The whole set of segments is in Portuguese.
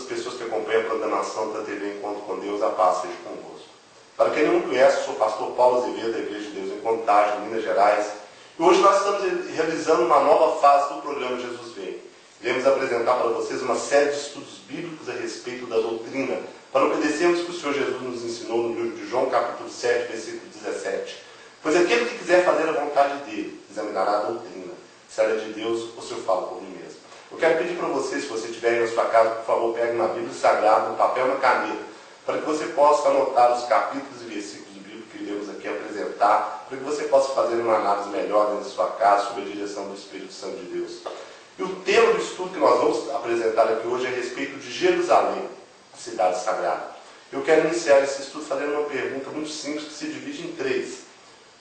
pessoas que acompanham a programação da TV Encontro com Deus, a paz seja convosco. Para quem não me conhece, sou o pastor Paulo Azevedo, da Igreja de Deus em Contagem, Minas Gerais. E hoje nós estamos realizando uma nova fase do programa Jesus Vem. Iremos apresentar para vocês uma série de estudos bíblicos a respeito da doutrina, para obedecermos o que o Senhor Jesus nos ensinou no livro de João, capítulo 7, versículo 17. Pois aquele que quiser fazer a vontade dele, examinará a doutrina, se ela é de Deus ou se eu falo por mim mesmo. Eu quero pedir para você, se você estiver aí na sua casa, por favor, pegue uma Bíblia Sagrada, um papel e uma caneta, para que você possa anotar os capítulos e versículos bíblicos que iremos aqui apresentar, para que você possa fazer uma análise melhor dentro da sua casa, sob a direção do Espírito Santo de Deus. E o tema do estudo que nós vamos apresentar aqui hoje é a respeito de Jerusalém, a cidade sagrada. Eu quero iniciar esse estudo fazendo uma pergunta muito simples, que se divide em três.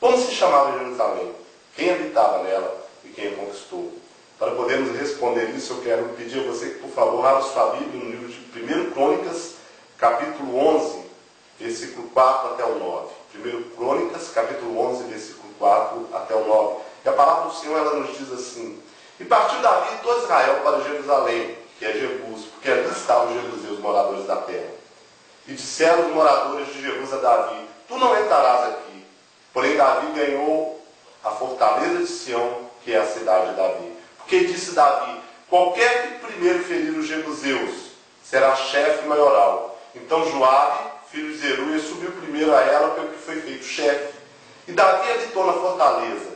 Como se chamava Jerusalém? Quem habitava nela e quem a conquistou? Para podermos responder isso, eu quero pedir a você que, por favor, abra sua Bíblia no livro de 1 Crônicas, capítulo 11, versículo 4 até o 9. 1 Crônicas, capítulo 11, versículo 4 até o 9. E a palavra do Senhor, ela nos diz assim: E partiu Davi e todo Israel para Jerusalém, que é Jebus, porque ali estavam os jebuseus, moradores da terra. E disseram os moradores de Jebus a Davi: Tu não entrarás aqui. Porém, Davi ganhou a fortaleza de Sião, que é a cidade de Davi. Porque disse Davi: Qualquer que primeiro ferir os jebuseus será chefe maioral. Então Joabe, filho de Zeruia, subiu primeiro a ela, pelo que foi feito chefe. E Davi habitou na fortaleza,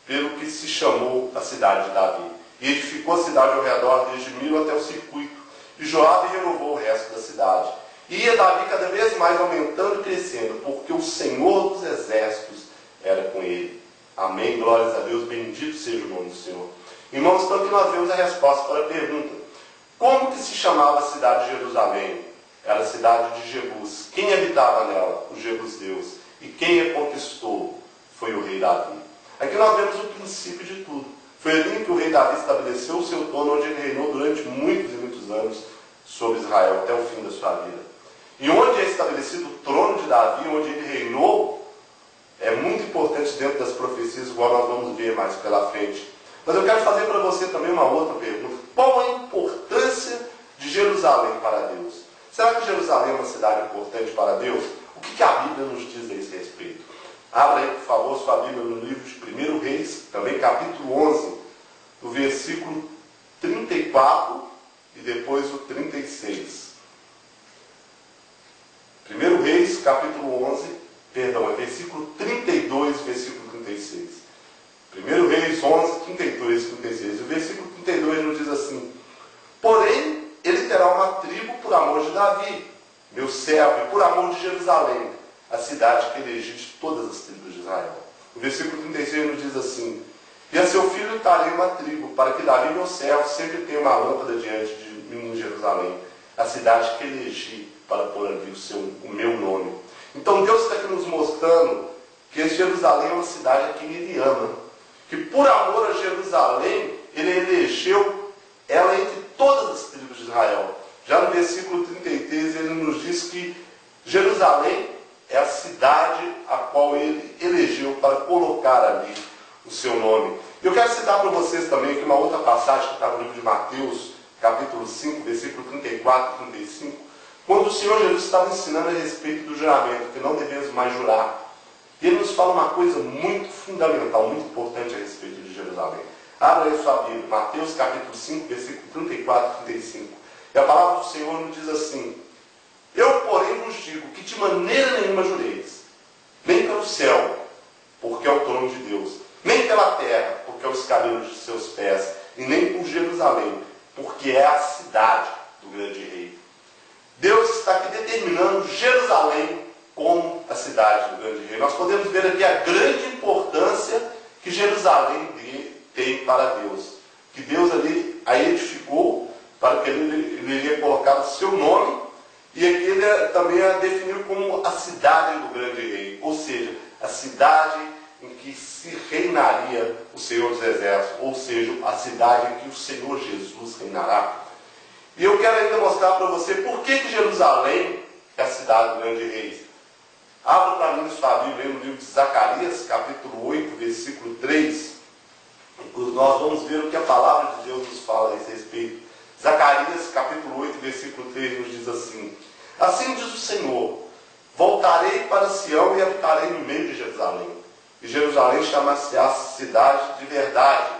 pelo que se chamou a cidade de Davi. E edificou a cidade ao redor, desde Milo até o circuito. E Joabe renovou o resto da cidade. E ia Davi cada vez mais aumentando e crescendo, porque o Senhor dos exércitos era com ele. Amém, glórias a Deus, bendito seja o nome do Senhor. Irmãos, então aqui nós vemos a resposta para a pergunta: como que se chamava a cidade de Jerusalém? Era a cidade de Jebus. Quem habitava nela? Os jebuseus. E quem a conquistou? Foi o rei Davi. Aqui nós vemos o princípio de tudo. Foi ali que o rei Davi estabeleceu o seu trono, onde ele reinou durante muitos e muitos anos sobre Israel, até o fim da sua vida. E onde é estabelecido o trono de Davi, onde ele reinou, é muito importante dentro das profecias, igual nós vamos ver mais pela frente. Mas eu quero fazer para você também uma outra pergunta: qual a importância de Jerusalém para Deus? Será que Jerusalém é uma cidade importante para Deus? O que a Bíblia nos diz a esse respeito? Abra aí, por favor, sua Bíblia no livro de 1 Reis, também capítulo 11, no versículo 34 e depois o 36. 1 Reis, capítulo 11, perdão, é versículo 32, versículo 36. 1 Reis 11, 32 e 36. O versículo 32 nos diz assim: Porém, ele terá uma tribo por amor de Davi, meu servo, e por amor de Jerusalém, a cidade que elegi de todas as tribos de Israel. O versículo 36 nos diz assim: E a seu filho darei uma tribo, para que Davi, meu servo, sempre tenha uma lâmpada diante de mim em Jerusalém, a cidade que elegi para pôr ali o meu nome. Então Deus está aqui nos mostrando que Jerusalém é uma cidade a quem Ele ama, que por amor a Jerusalém Ele elegeu ela entre todas as tribos de Israel. Já no versículo 33 Ele nos diz que Jerusalém é a cidade a qual Ele elegeu para colocar ali o seu nome. Eu quero citar para vocês também aqui uma outra passagem que está no livro de Mateus, capítulo 5, versículo 34 e 35, quando o Senhor Jesus estava ensinando a respeito do juramento, que não devemos mais jurar. E Ele nos fala uma coisa muito fundamental, muito importante a respeito de Jerusalém. Abra aí sua Bíblia, Mateus capítulo 5, versículo 34 e 35. E a palavra do Senhor nos diz assim: Eu, porém, vos digo que de maneira nenhuma jureis, nem pelo céu, porque é o trono de Deus, nem pela terra, porque é o escabelo de seus pés, e nem por Jerusalém, porque é a cidade do grande rei. Deus está aqui determinando Jerusalém como a cidade do grande rei. Nós podemos ver aqui a grande importância que Jerusalém tem para Deus. Que Deus ali a edificou para que ele iria colocar o seu nome, e aqui ele também a definiu como a cidade do grande rei. Ou seja, a cidade em que se reinaria o Senhor dos Exércitos, ou seja, a cidade em que o Senhor Jesus reinará. E eu quero ainda mostrar para você por que Jerusalém é a cidade do grande rei. Abra para mim sua Bíblia no livro de Zacarias, capítulo 8, versículo 3. Nós vamos ver o que a palavra de Deus nos fala a esse respeito. Zacarias capítulo 8, versículo 3 nos diz assim: assim diz o Senhor, voltarei para Sião e habitarei no meio de Jerusalém. E Jerusalém chama-se-á cidade de verdade,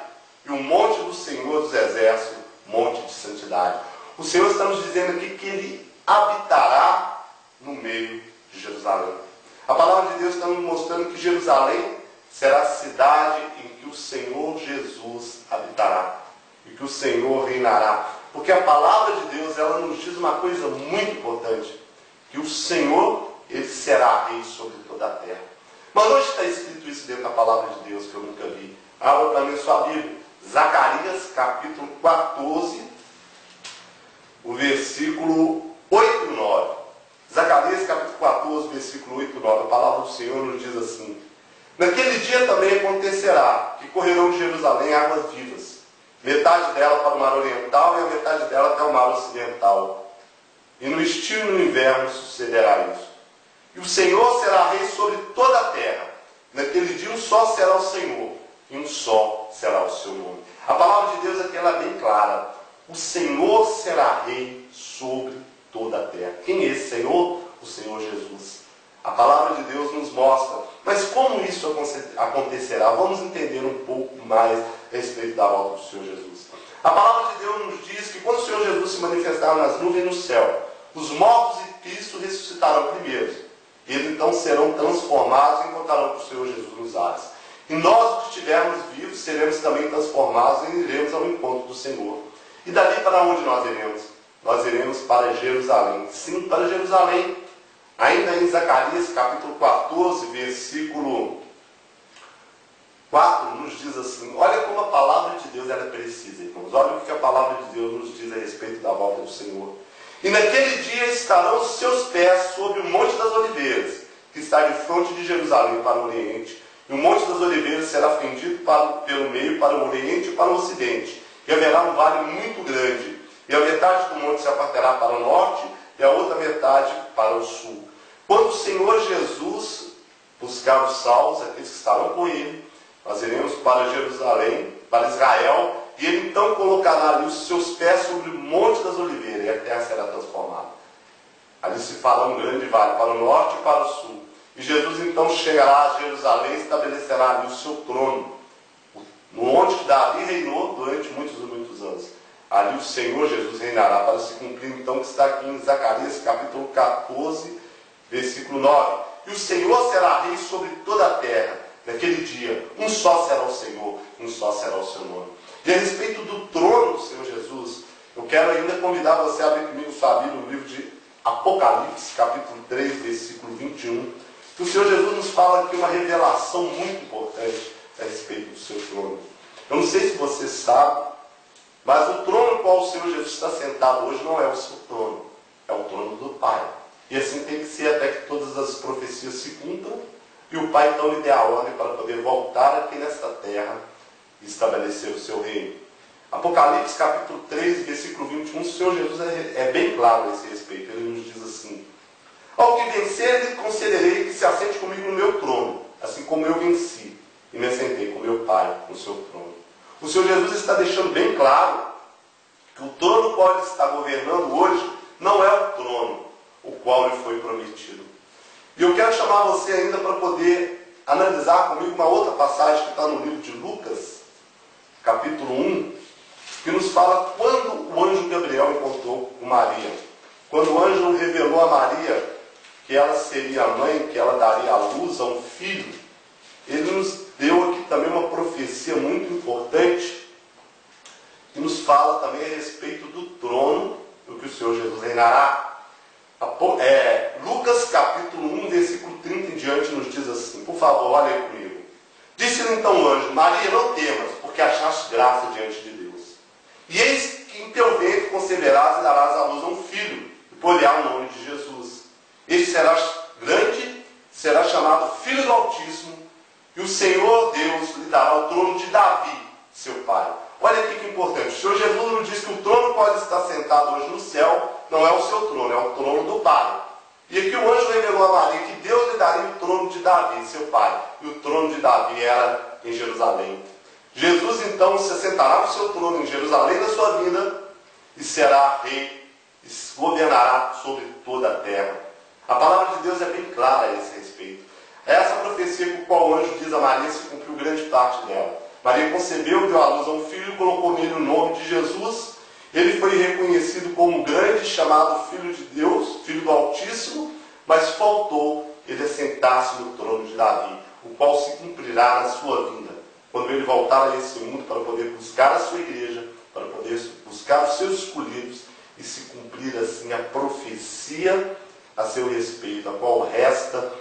e o monte do Senhor dos exércitos, monte de santidade. O Senhor está nos dizendo aqui que Ele habitará no meio de Jerusalém. A palavra de Deus está nos mostrando que Jerusalém será a cidade em que o Senhor Jesus habitará, e que o Senhor reinará. Porque a palavra de Deus, ela nos diz uma coisa muito importante, que o Senhor, Ele será rei sobre toda a terra. Mas onde está escrito isso dentro da palavra de Deus, que eu nunca vi? Abra para mim sua Bíblia. Zacarias capítulo 14, o versículo 8 e 9. Zacarias capítulo 14, versículo 8 e 9. A palavra do Senhor nos diz assim: naquele dia também acontecerá que correrão de Jerusalém águas vivas, metade dela para o mar oriental e a metade dela até o mar ocidental. E no estio e no inverno sucederá isso. E o Senhor será rei sobre toda a terra. Naquele dia um só será o Senhor, e um só será o seu nome. A palavra de Deus aqui ela é bem clara. O Senhor será rei sobre toda a terra. Quem é esse Senhor? O Senhor Jesus. A palavra de Deus nos mostra. Mas como isso acontecerá? Vamos entender um pouco mais a respeito da volta do Senhor Jesus. A palavra de Deus nos diz que quando o Senhor Jesus se manifestar nas nuvens no céu, os mortos em Cristo ressuscitarão primeiro. Eles então serão transformados e encontrarão com o Senhor Jesus nos ares. E nós, que estivermos vivos, seremos também transformados e iremos ao encontro do Senhor. E dali para onde nós iremos? Nós iremos para Jerusalém. Sim, para Jerusalém. Ainda em Zacarias capítulo 14, versículo 4, nos diz assim: olha como a palavra de Deus ela é precisa, irmãos. Olha o que a palavra de Deus nos diz a respeito da volta do Senhor. E naquele dia estarão os seus pés sobre o Monte das Oliveiras, que está de fronte de Jerusalém para o Oriente. E o Monte das Oliveiras será fendido pelo meio para o Oriente e para o Ocidente. E haverá um vale muito grande. E a metade do monte se apartará para o norte e a outra metade para o sul. Quando o Senhor Jesus buscar os salvos, aqueles que estarão com ele, nós iremos para Jerusalém, para Israel, e ele então colocará ali os seus pés sobre o Monte das Oliveiras, e a terra será transformada. Ali se fará um grande vale para o norte e para o sul. E Jesus então chegará a Jerusalém e estabelecerá ali o seu trono, onde Davi reinou durante muitos e muitos anos. Ali o Senhor Jesus reinará, para se cumprir então o que está aqui em Zacarias capítulo 14, versículo 9. E o Senhor será rei sobre toda a terra. Naquele dia, um só será o Senhor, um só será o seu nome. E a respeito do trono do Senhor Jesus, eu quero ainda convidar você a abrir comigo sua Bíblia no livro de Apocalipse, capítulo 3, versículo 21. Que o Senhor Jesus nos fala aqui uma revelação muito importante a respeito do seu trono. Eu não sei se você sabe, mas o trono no qual o Senhor Jesus está sentado hoje não é o seu trono, é o trono do Pai. E assim tem que ser até que todas as profecias se cumpram e o Pai então lhe dê a ordem para poder voltar aqui nesta terra e estabelecer o seu reino. Apocalipse capítulo 3, versículo 21, o Senhor Jesus é bem claro a esse respeito. Ele nos diz assim: ao que vencer, lhe concederei que se assente comigo no meu trono, assim como eu venci e me assentei com meu Pai no seu trono. O Senhor Jesus está deixando bem claro que o trono qual ele está governando hoje não é o trono o qual lhe foi prometido. E eu quero chamar você ainda para poder analisar comigo uma outra passagem que está no livro de Lucas, capítulo 1, que nos fala quando o anjo Gabriel encontrou com Maria. Quando o anjo revelou a Maria que ela seria a mãe, que ela daria à luz a um filho, ele nos deu aqui também uma profecia muito importante, que nos fala também a respeito do trono, do que o Senhor Jesus reinará. Lucas capítulo 1, versículo 30 em diante nos diz assim, por favor, olha aí comigo. Disse-lhe então o anjo: Maria, não temas, porque achaste graça diante de Deus. E eis que em teu ventre conceberás e darás à luz a um filho, e por-lhe-á o nome de Jesus. Este será grande, será chamado Filho do Altíssimo, e o Senhor Deus lhe dará o trono de Davi, seu pai. Olha aqui que importante. O Senhor Jesus nos diz que o trono pode estar sentado hoje no céu, não é o seu trono, é o trono do Pai. E aqui o anjo revelou a Maria que Deus lhe daria o trono de Davi, seu pai. E o trono de Davi era em Jerusalém. Jesus então se assentará no seu trono em Jerusalém da sua vida, e será rei, e governará sobre toda a terra. A palavra de Deus é bem clara a esse respeito. É essa profecia com a qual o anjo diz a Maria se cumpriu grande parte dela. Maria concebeu, deu à luz a um filho, colocou nele o nome de Jesus. Ele foi reconhecido como grande, chamado Filho de Deus, Filho do Altíssimo, mas faltou ele assentar-se no trono de Davi, o qual se cumprirá na sua vinda, quando ele voltar a esse mundo para poder buscar a sua igreja, para poder buscar os seus escolhidos e se cumprir assim a profecia a seu respeito, a qual resta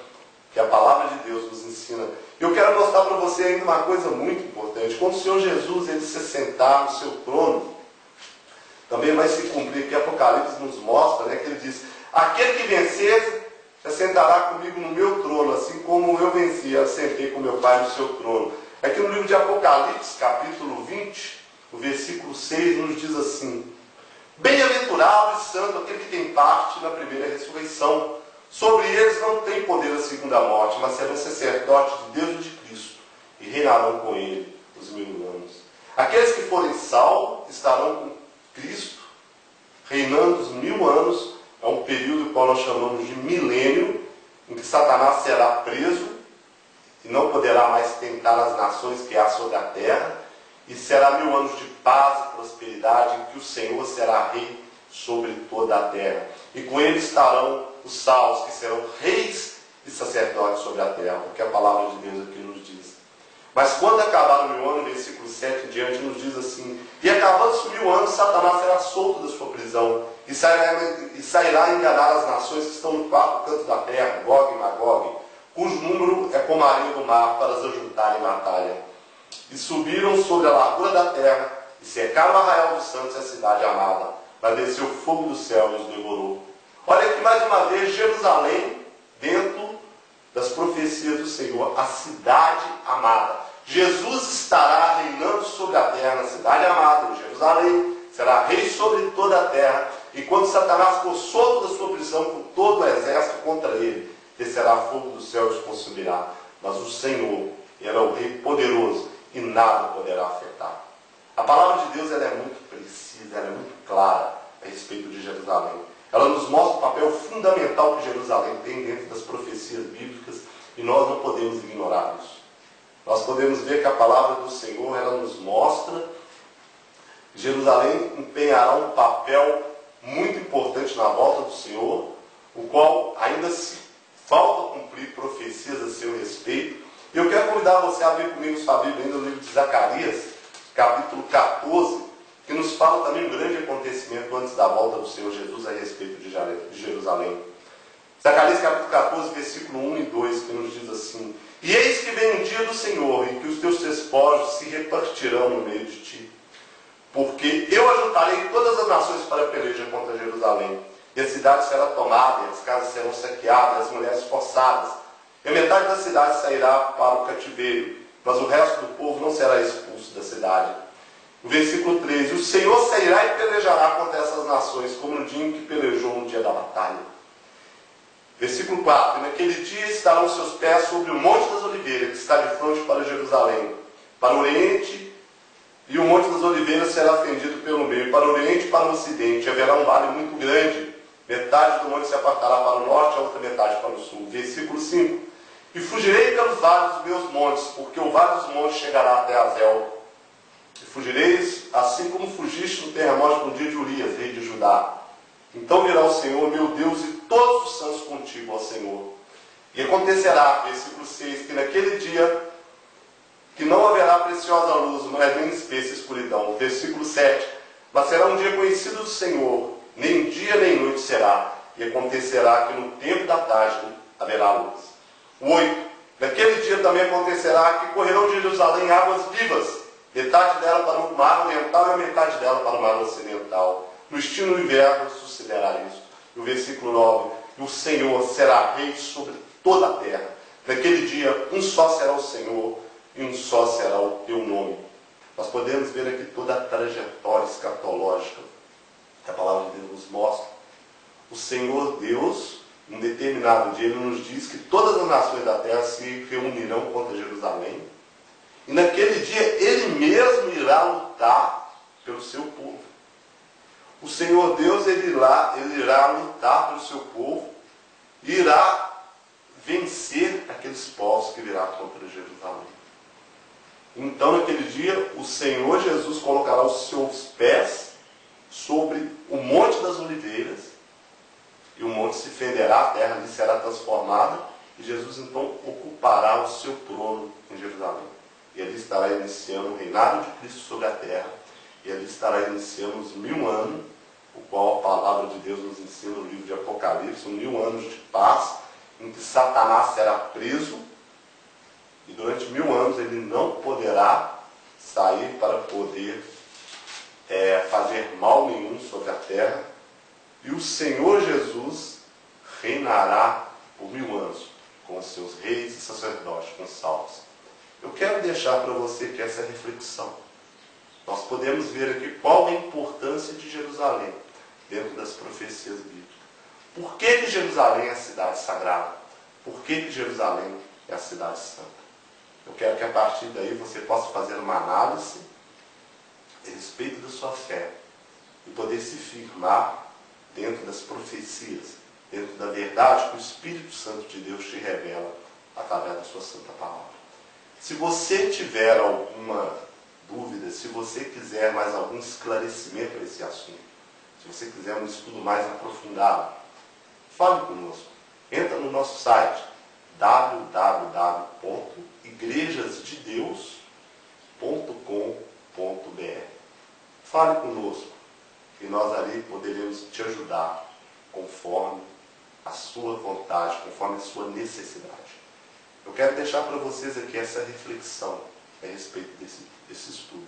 que a palavra de Deus nos ensina. Eu quero mostrar para você ainda uma coisa muito importante. Quando o Senhor Jesus ele se sentar no seu trono, também vai se cumprir, que Apocalipse nos mostra, né, que ele diz: aquele que vencer se sentará comigo no meu trono, assim como eu venci, assentei com meu Pai no seu trono. Aqui no livro de Apocalipse, capítulo 20, o versículo 6 nos diz assim: bem-aventurado e santo aquele que tem parte na primeira ressurreição. Sobre eles não tem poder a segunda morte, mas serão sacerdotes de Deus e de Cristo, e reinarão com ele os 1000 anos. Aqueles que forem salvos estarão com Cristo, reinando os 1000 anos. É um período que nós chamamos de milênio, em que Satanás será preso e não poderá mais tentar as nações que há sobre a terra, e será 1000 anos de paz e prosperidade, em que o Senhor será rei sobre toda a terra. E com ele estarão os salvos, que serão reis e sacerdotes sobre a terra, porque a palavra de Deus aqui nos diz. Mas quando acabar o 1000 anos, versículo 7 em diante, nos diz assim: e acabando-se 1000 anos, Satanás será solto da sua prisão, e sairá a enganar as nações que estão no quarto canto da terra, Gog e Magog, cujo número é como a areia do mar, para as ajuntarem em batalha. E subiram sobre a largura da terra, e cercaram o arraial dos santos e a cidade amada. Mas desceu o fogo do céu e os devorou. Olha aqui mais uma vez Jerusalém, dentro das profecias do Senhor, a cidade amada. Jesus estará reinando sobre a terra na cidade amada, em Jerusalém, será rei sobre toda a terra, e quando Satanás for solto da sua prisão com todo o exército contra ele, descerá fogo do céu e os consumirá. Mas o Senhor, ele é o rei poderoso, e nada poderá afetar. A palavra de Deus ela é muito precisa, ela é muito clara a respeito de Jerusalém. Ela nos mostra o papel fundamental que Jerusalém tem dentro das profecias bíblicas, e nós não podemos ignorar isso. Nós podemos ver que a palavra do Senhor ela nos mostra que Jerusalém empenhará um papel muito importante na volta do Senhor, o qual ainda se falta cumprir profecias a seu respeito. E eu quero convidar você a abrir comigo sua Bíblia ainda no livro de Zacarias, capítulo 14, que nos fala também um grande acontecimento antes da volta do Senhor Jesus a respeito de Jerusalém. Zacarias capítulo 14, versículo 1 e 2, que nos diz assim: e eis que vem um dia do Senhor, em que os teus despojos se repartirão no meio de ti. Porque eu ajuntarei todas as nações para a peleja contra Jerusalém, e a cidade será tomada, e as casas serão saqueadas, e as mulheres forçadas. E a metade da cidade sairá para o cativeiro, mas o resto do povo não será expulso da cidade. O versículo 13: o Senhor sairá e pelejará contra essas nações, como no dia em que pelejou no dia da batalha. Versículo 4: e naquele dia estarão seus pés sobre o Monte das Oliveiras, que está de frente para Jerusalém, para o oriente, e o Monte das Oliveiras será fendido pelo meio, para o oriente e para o ocidente. Haverá um vale muito grande, metade do monte se apartará para o norte, a outra metade para o sul. Versículo 5: e fugirei pelos vales dos meus montes, porque o vale dos montes chegará até Azel. E fugireis assim como fugiste no terremoto no dia de Urias, rei de Judá. Então virá o Senhor, meu Deus, e todos os santos contigo, ó Senhor. E acontecerá, versículo 6, que naquele dia que não haverá preciosa luz, mas nem espessa escuridão. Versículo 7, mas será um dia conhecido do Senhor, nem dia nem noite será, e acontecerá que no tempo da tarde haverá luz. 8, naquele dia também acontecerá que correrão de Jerusalém águas vivas, metade dela para o mar oriental e a metade dela para o mar ocidental. No estilo do inverno sucederá isso. E o versículo 9, o Senhor será rei sobre toda a terra. Naquele dia, um só será o Senhor, e um só será o teu nome. Nós podemos ver aqui toda a trajetória escatológica que a palavra de Deus nos mostra. O Senhor Deus, em um determinado dia, Ele nos diz que todas as nações da terra se reunirão contra Jerusalém. E naquele dia, Ele mesmo irá lutar pelo seu povo. o Senhor Deus ele irá lutar pelo seu povo e irá vencer aqueles povos que virá contra Jerusalém. Então, naquele dia, o Senhor Jesus colocará os seus pés sobre o Monte das Oliveiras, e o monte se fenderá, a terra ali será transformada, e Jesus então ocupará o seu trono em Jerusalém. E ali estará iniciando o reinado de Cristo sobre a terra, e ali estará iniciando os 1000 anos, o qual a palavra de Deus nos ensina no livro de Apocalipse, 1000 anos de paz, em que Satanás será preso, e durante 1000 anos ele não poderá sair para poder fazer mal nenhum sobre a terra, e o Senhor Jesus reinará por 1000 anos, com os seus reis e sacerdotes, com salvos. Eu quero deixar para você que essa reflexão. Nós podemos ver aqui qual a importância de Jerusalém dentro das profecias bíblicas. Por que Jerusalém é a cidade sagrada? Por que Jerusalém é a cidade santa? Eu quero que a partir daí você possa fazer uma análise a respeito da sua fé e poder se firmar dentro das profecias, dentro da verdade que o Espírito Santo de Deus te revela através da sua santa palavra. Se você tiver alguma dúvida, se você quiser mais algum esclarecimento a esse assunto, se você quiser um estudo mais aprofundado, fale conosco. Entra no nosso site www.igrejasdedeus.com.br. Fale conosco e nós ali poderemos te ajudar conforme a sua vontade, conforme a sua necessidade. Eu quero deixar para vocês aqui essa reflexão a respeito desse estudo.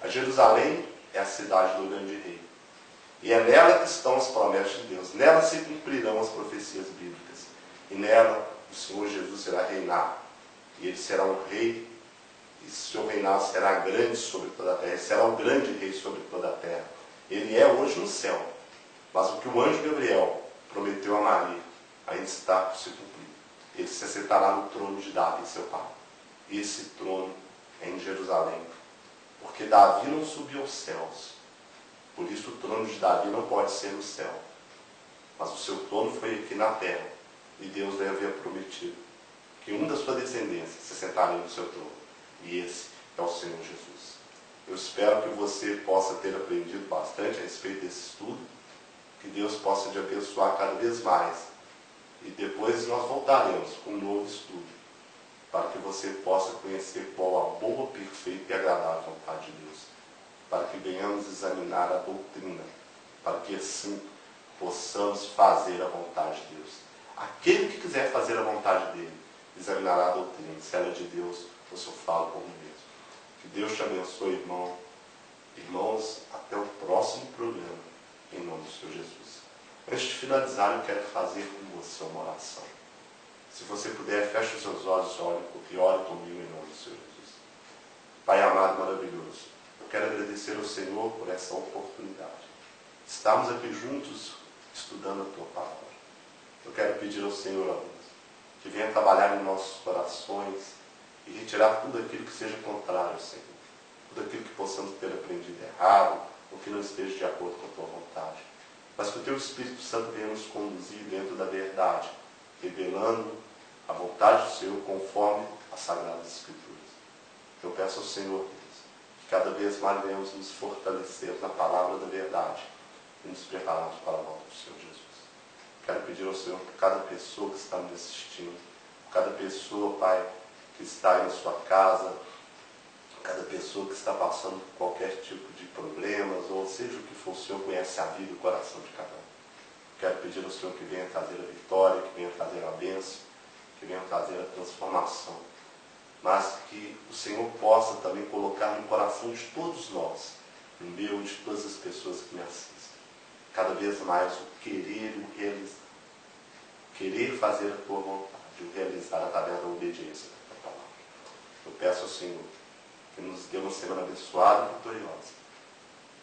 A Jerusalém é a cidade do grande rei. E é nela que estão as promessas de Deus. Nela se cumprirão as profecias bíblicas. E nela o Senhor Jesus será reinar. E ele será um rei. E seu reinado será grande sobre toda a terra. Ele será um grande rei sobre toda a terra. Ele é hoje no céu. Mas o que o anjo Gabriel prometeu a Maria ainda está por se cumprir. Ele se assentará no trono de Davi, seu pai. E esse trono é em Jerusalém. Porque Davi não subiu aos céus. Por isso o trono de Davi não pode ser no céu. Mas o seu trono foi aqui na terra. E Deus lhe havia prometido que um da sua descendência se sentaria no seu trono. E esse é o Senhor Jesus. Eu espero que você possa ter aprendido bastante a respeito desse estudo. Que Deus possa te abençoar cada vez mais. E depois nós voltaremos com um novo estudo. Para que você possa conhecer qual a boa, perfeita e agradável vontade de Deus. Para que venhamos examinar a doutrina. Para que assim possamos fazer a vontade de Deus. Aquele que quiser fazer a vontade dele, examinará a doutrina, se ela é de Deus ou se eu falo por mim mesmo. Que Deus te abençoe, irmão. Irmãos, até o próximo programa, em nome do Senhor Jesus. Antes de finalizar, eu quero fazer com você uma oração. Se você puder, feche os seus olhos e ore comigo em nome do Senhor Jesus. Pai amado, maravilhoso, eu quero agradecer ao Senhor por essa oportunidade. Estamos aqui juntos estudando a Tua Palavra. Eu quero pedir ao Senhor, ó Deus, que venha trabalhar em nossos corações e retirar tudo aquilo que seja contrário ao Senhor. Tudo aquilo que possamos ter aprendido errado ou que não esteja de acordo com a Tua vontade. Mas que o Teu Espírito Santo venha nos conduzir dentro da verdade, revelando a vontade do Senhor conforme as Sagradas Escrituras. Eu peço ao Senhor, Deus, que cada vez mais venhamos nos fortalecer na palavra da verdade e nos prepararmos para a volta do Senhor Jesus. Quero pedir ao Senhor por cada pessoa que está me assistindo, por cada pessoa, Pai, que está aí na sua casa, cada pessoa que está passando por qualquer tipo de problemas, ou seja o que for, o Senhor conhece a vida e o coração de cada um. Quero pedir ao Senhor que venha trazer a vitória, que venha trazer a bênção, que venha trazer a transformação. Mas que o Senhor possa também colocar no coração de todos nós, no meu e de todas as pessoas que me assistem, cada vez mais o querer e o realizar. Querer fazer a Tua vontade, o realizar através da obediência da Tua palavra. Eu peço ao Senhor que nos dê uma semana abençoada e vitoriosa.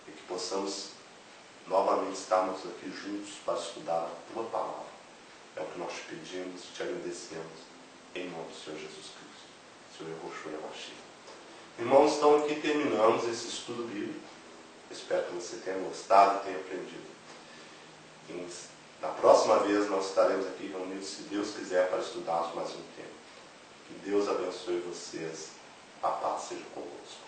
E que possamos novamente estarmos aqui juntos para estudar a Tua palavra. É o que nós te pedimos e te agradecemos em nome do Senhor Jesus Cristo. Senhor Yahushua Yamashia. Irmãos, então aqui terminamos esse estudo bíblico. Espero que você tenha gostado e tenha aprendido. Na próxima vez nós estaremos aqui reunidos, se Deus quiser, para estudarmos mais um tema. Que Deus abençoe vocês. A paz seja convosco.